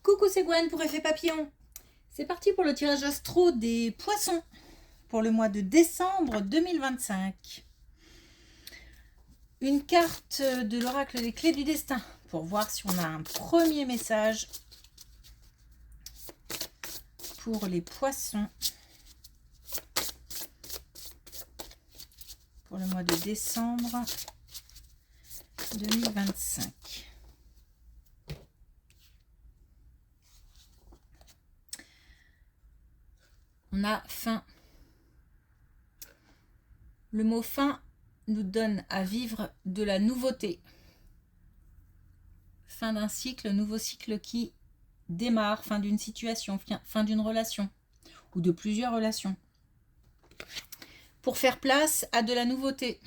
Coucou, c'est Gwen pour Effet Papillon. C'est parti pour le tirage astro des poissons pour le mois de décembre 2025. Une carte de l'oracle des clés du destin pour voir si on a un premier message pour les poissons pour le mois de décembre 2025. On a fin. Le mot fin nous donne à vivre de la nouveauté. Fin d'un cycle, nouveau cycle qui démarre, fin d'une situation, fin d'une relation ou de plusieurs relations. Pour faire place à de la nouveauté.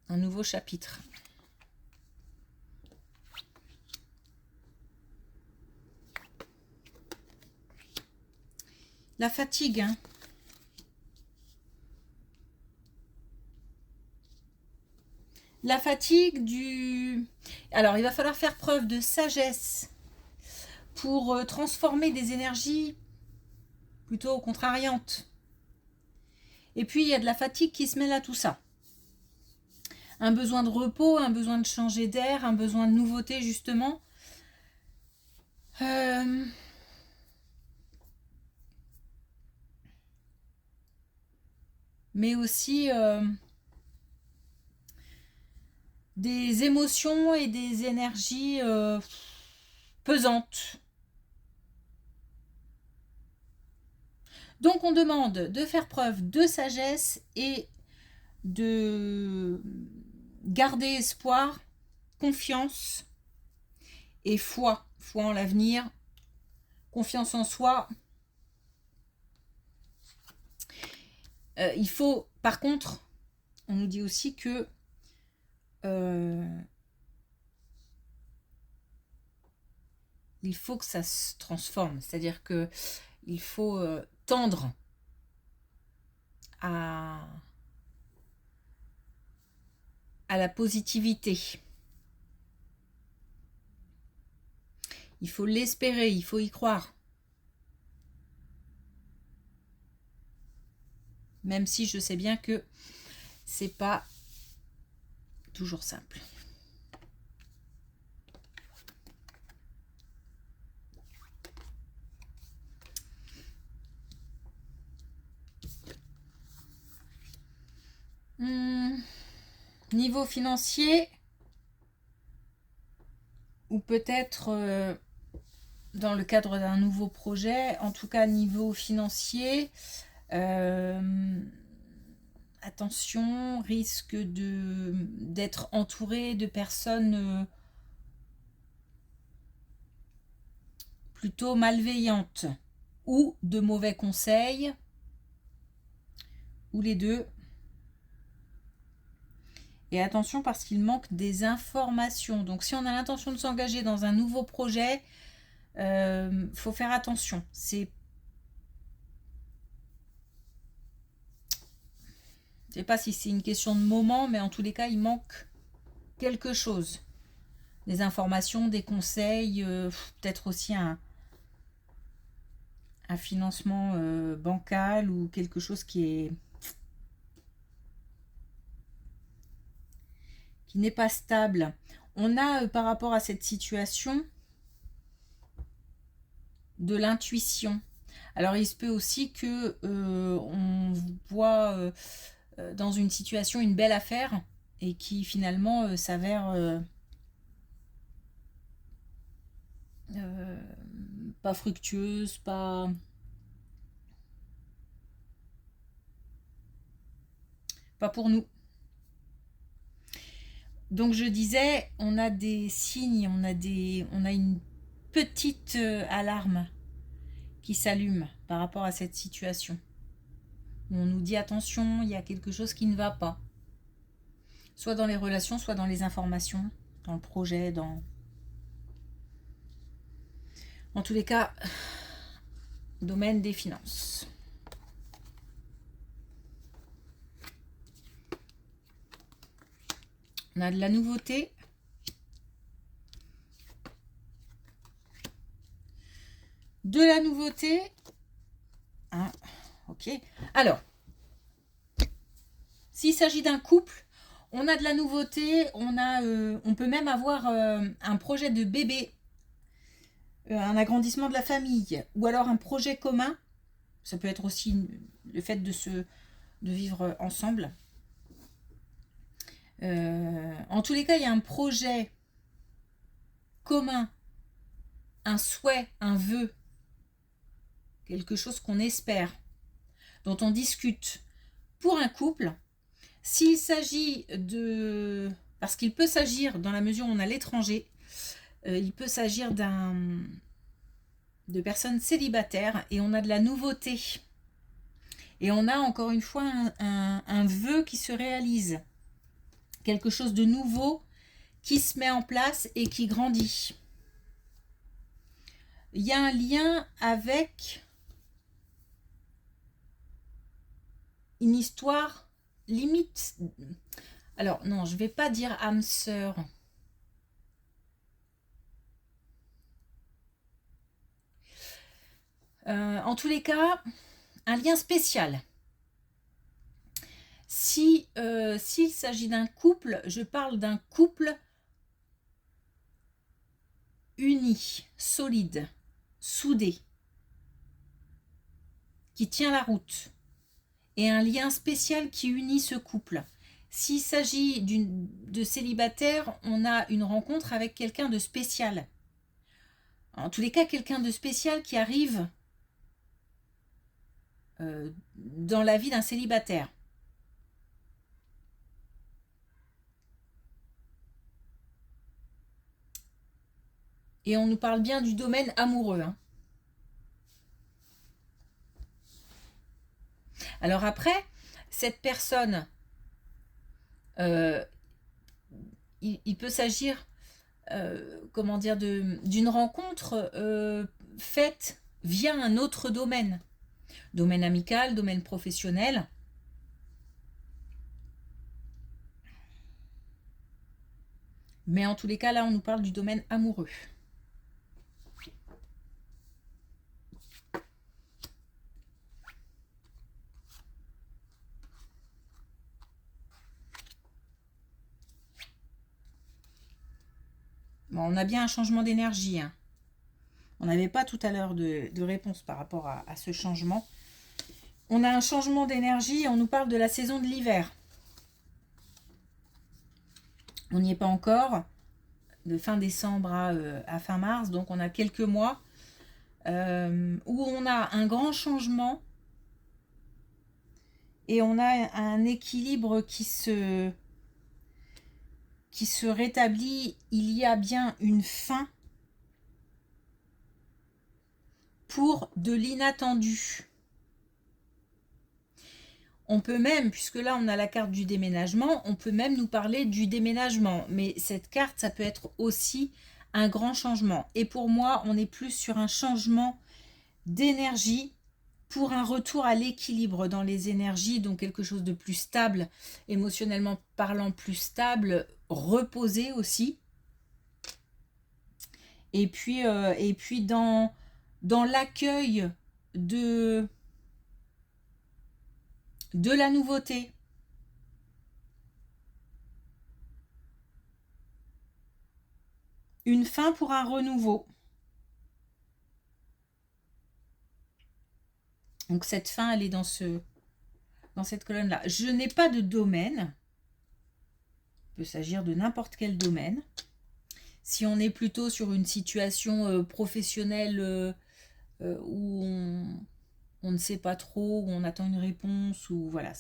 Un nouveau chapitre. La fatigue. La fatigue du... Alors, il va falloir faire preuve de sagesse pour transformer des énergies plutôt contrariantes. Et puis, il y a de la fatigue qui se mêle à tout ça. Un besoin de repos, un besoin de changer d'air, un besoin de nouveauté, justement. Mais aussi des émotions et des énergies pesantes. Donc on demande de faire preuve de sagesse et de garder espoir, confiance et foi. Foi en l'avenir, confiance en soi. Il faut, par contre, on nous dit aussi que il faut que ça se transforme. C'est-à-dire que il faut tendre à la positivité. Il faut l'espérer, il faut y croire. Même si je sais bien que c'est pas toujours simple. Niveau financier, ou peut-être dans le cadre d'un nouveau projet, en tout cas niveau financier, attention, risque d'être entouré de personnes plutôt malveillantes ou de mauvais conseils, ou les deux. Et attention parce qu'il manque des informations. Donc si on a l'intention de s'engager dans un nouveau projet, faut faire attention. Je ne sais pas si c'est une question de moment, mais en tous les cas, il manque quelque chose. Des informations, des conseils, peut-être aussi un financement bancal ou quelque chose qui n'est pas stable. On a par rapport à cette situation de l'intuition. Alors il se peut aussi que on voit dans une situation une belle affaire et qui finalement s'avère pas fructueuse, pas pour nous. Donc je disais, on a des signes, on a une petite alarme qui s'allume par rapport à cette situation. On nous dit attention, il y a quelque chose qui ne va pas. Soit dans les relations, soit dans les informations, dans le projet, en tous les cas, domaine des finances. On a de la nouveauté. De la nouveauté. Hein, ok. Alors, s'il s'agit d'un couple, on a de la nouveauté, on peut même avoir un projet de bébé, un agrandissement de la famille, ou alors un projet commun. Ça peut être aussi le fait de vivre ensemble. En tous les cas, il y a un projet commun, un souhait, un vœu, quelque chose qu'on espère, dont on discute pour un couple. S'il s'agit de... Parce qu'il peut s'agir, dans la mesure où on a l'étranger, il peut s'agir de personnes célibataires et on a de la nouveauté. Et on a encore une fois un vœu qui se réalise. Quelque chose de nouveau qui se met en place et qui grandit. Il y a un lien avec une histoire limite. Alors non, je ne vais pas dire âme sœur. En tous les cas, un lien spécial. S'il s'agit d'un couple, je parle d'un couple uni, solide, soudé, qui tient la route, et un lien spécial qui unit ce couple. S'il s'agit de célibataire, on a une rencontre avec quelqu'un de spécial. En tous les cas, quelqu'un de spécial qui arrive dans la vie d'un célibataire. Et on nous parle bien du domaine amoureux. Hein. Alors après, cette personne, il peut s'agir, comment dire, d'une rencontre faite via un autre domaine. Domaine amical, domaine professionnel. Mais en tous les cas, là, on nous parle du domaine amoureux. Bon, on a bien un changement d'énergie. Hein. On n'avait pas tout à l'heure de réponse par rapport à ce changement. On a un changement d'énergie et on nous parle de la saison de l'hiver. On n'y est pas encore. De fin décembre à fin mars. Donc on a quelques mois où on a un grand changement et on a un équilibre qui se rétablit. Il y a bien une fin pour de l'inattendu. On peut même, puisque là on a la carte du déménagement, on peut même nous parler du déménagement. Mais cette carte, ça peut être aussi un grand changement. Et pour moi, on est plus sur un changement d'énergie pour un retour à l'équilibre dans les énergies, donc quelque chose de plus stable, émotionnellement parlant, plus stable, reposé aussi. Et puis dans l'accueil de la nouveauté. Une fin pour un renouveau. Donc cette fin, elle est dans cette colonne-là. Je n'ai pas de domaine. Il peut s'agir de n'importe quel domaine. Si on est plutôt sur une situation professionnelle où on ne sait pas trop, où on attend une réponse, ou voilà,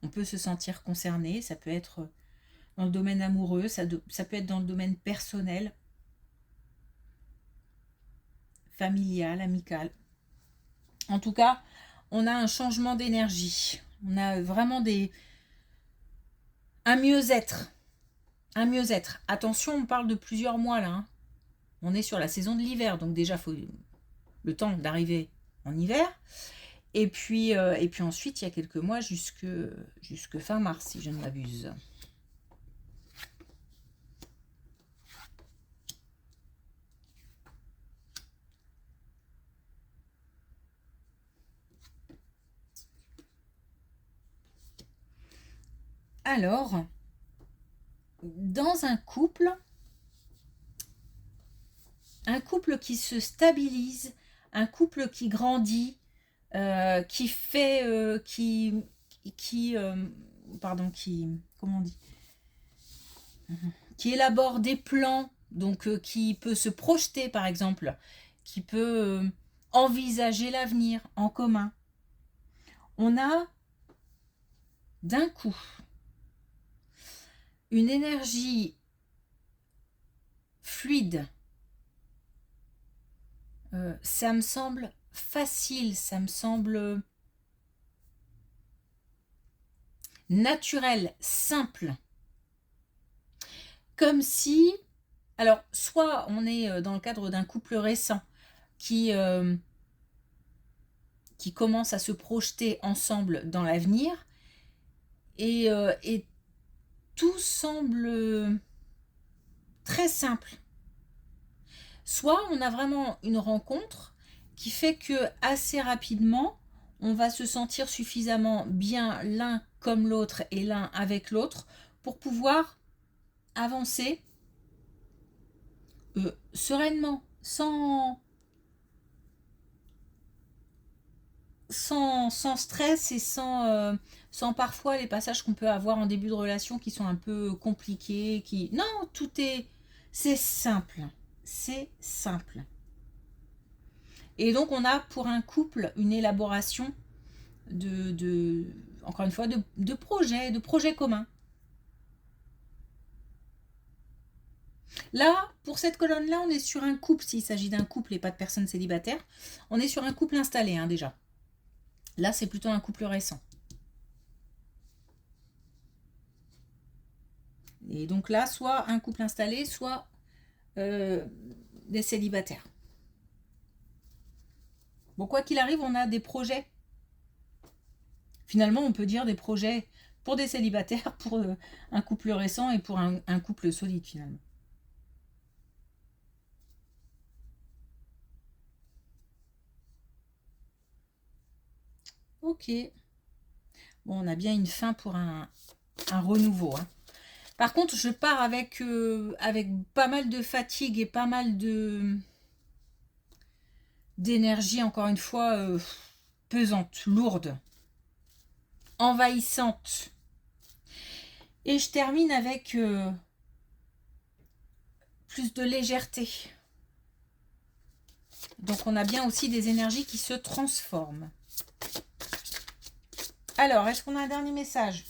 on peut se sentir concerné. Ça peut être dans le domaine amoureux, ça peut être dans le domaine personnel, familial, amical. En tout cas, on a un changement d'énergie. On a vraiment un mieux-être. Un mieux-être. Attention, on parle de plusieurs mois là. Hein. On est sur la saison de l'hiver, donc déjà, il faut le temps d'arriver en hiver. Et puis ensuite, il y a quelques mois jusque fin mars, si je ne m'abuse. Alors, dans un couple qui se stabilise, un couple qui grandit, qui fait, comment on dit, qui élabore des plans, donc qui peut se projeter par exemple, qui peut envisager l'avenir en commun. On a d'un coup une énergie fluide. Ça me semble facile, ça me semble naturel, simple. Comme si, alors, soit on est dans le cadre d'un couple récent qui commence à se projeter ensemble dans l'avenir, et tout semble très simple. Soit on a vraiment une rencontre qui fait que assez rapidement, on va se sentir suffisamment bien l'un comme l'autre et l'un avec l'autre pour pouvoir avancer sereinement, sans stress et sans parfois les passages qu'on peut avoir en début de relation qui sont un peu compliqués. Non, c'est simple. C'est simple. Et donc on a pour un couple une élaboration encore une fois, de projets communs. Là, pour cette colonne-là, on est sur un couple, s'il s'agit d'un couple et pas de personnes célibataires, on est sur un couple installé, hein, déjà. Là, c'est plutôt un couple récent. Et donc là, soit un couple installé, soit des célibataires. Bon, quoi qu'il arrive, on a des projets. Finalement, on peut dire des projets pour des célibataires, pour un couple récent et pour un couple solide, finalement. Ok. Bon, on a bien une fin pour un renouveau, hein. Par contre, je pars avec pas mal de fatigue et pas mal d'énergie, encore une fois, pesante, lourde, envahissante. Et je termine avec plus de légèreté. Donc on a bien aussi des énergies qui se transforment. Alors, est-ce qu'on a un dernier message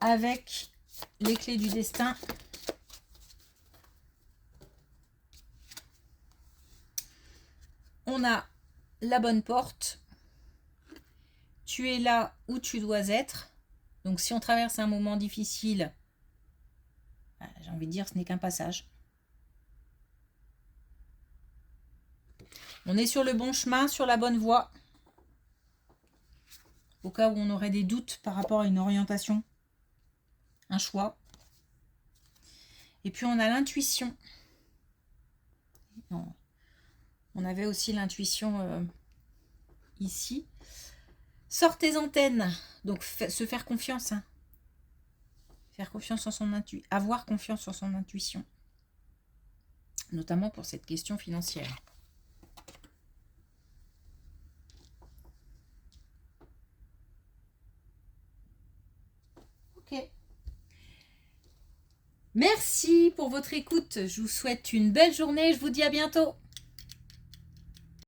avec les clés du destin? On a la bonne porte. Tu es là où tu dois être. Donc si on traverse un moment difficile, j'ai envie de dire, ce n'est qu'un passage. On est sur le bon chemin, sur la bonne voie. Au cas où on aurait des doutes par rapport à une orientation, un choix. Et puis on a l'intuition. On avait aussi l'intuition ici. Sort tes antennes. Donc se faire confiance. Hein. Faire confiance en son intuition. Avoir confiance en son intuition. Notamment pour cette question financière. Ok. Merci pour votre écoute. Je vous souhaite une belle journée. Je vous dis à bientôt.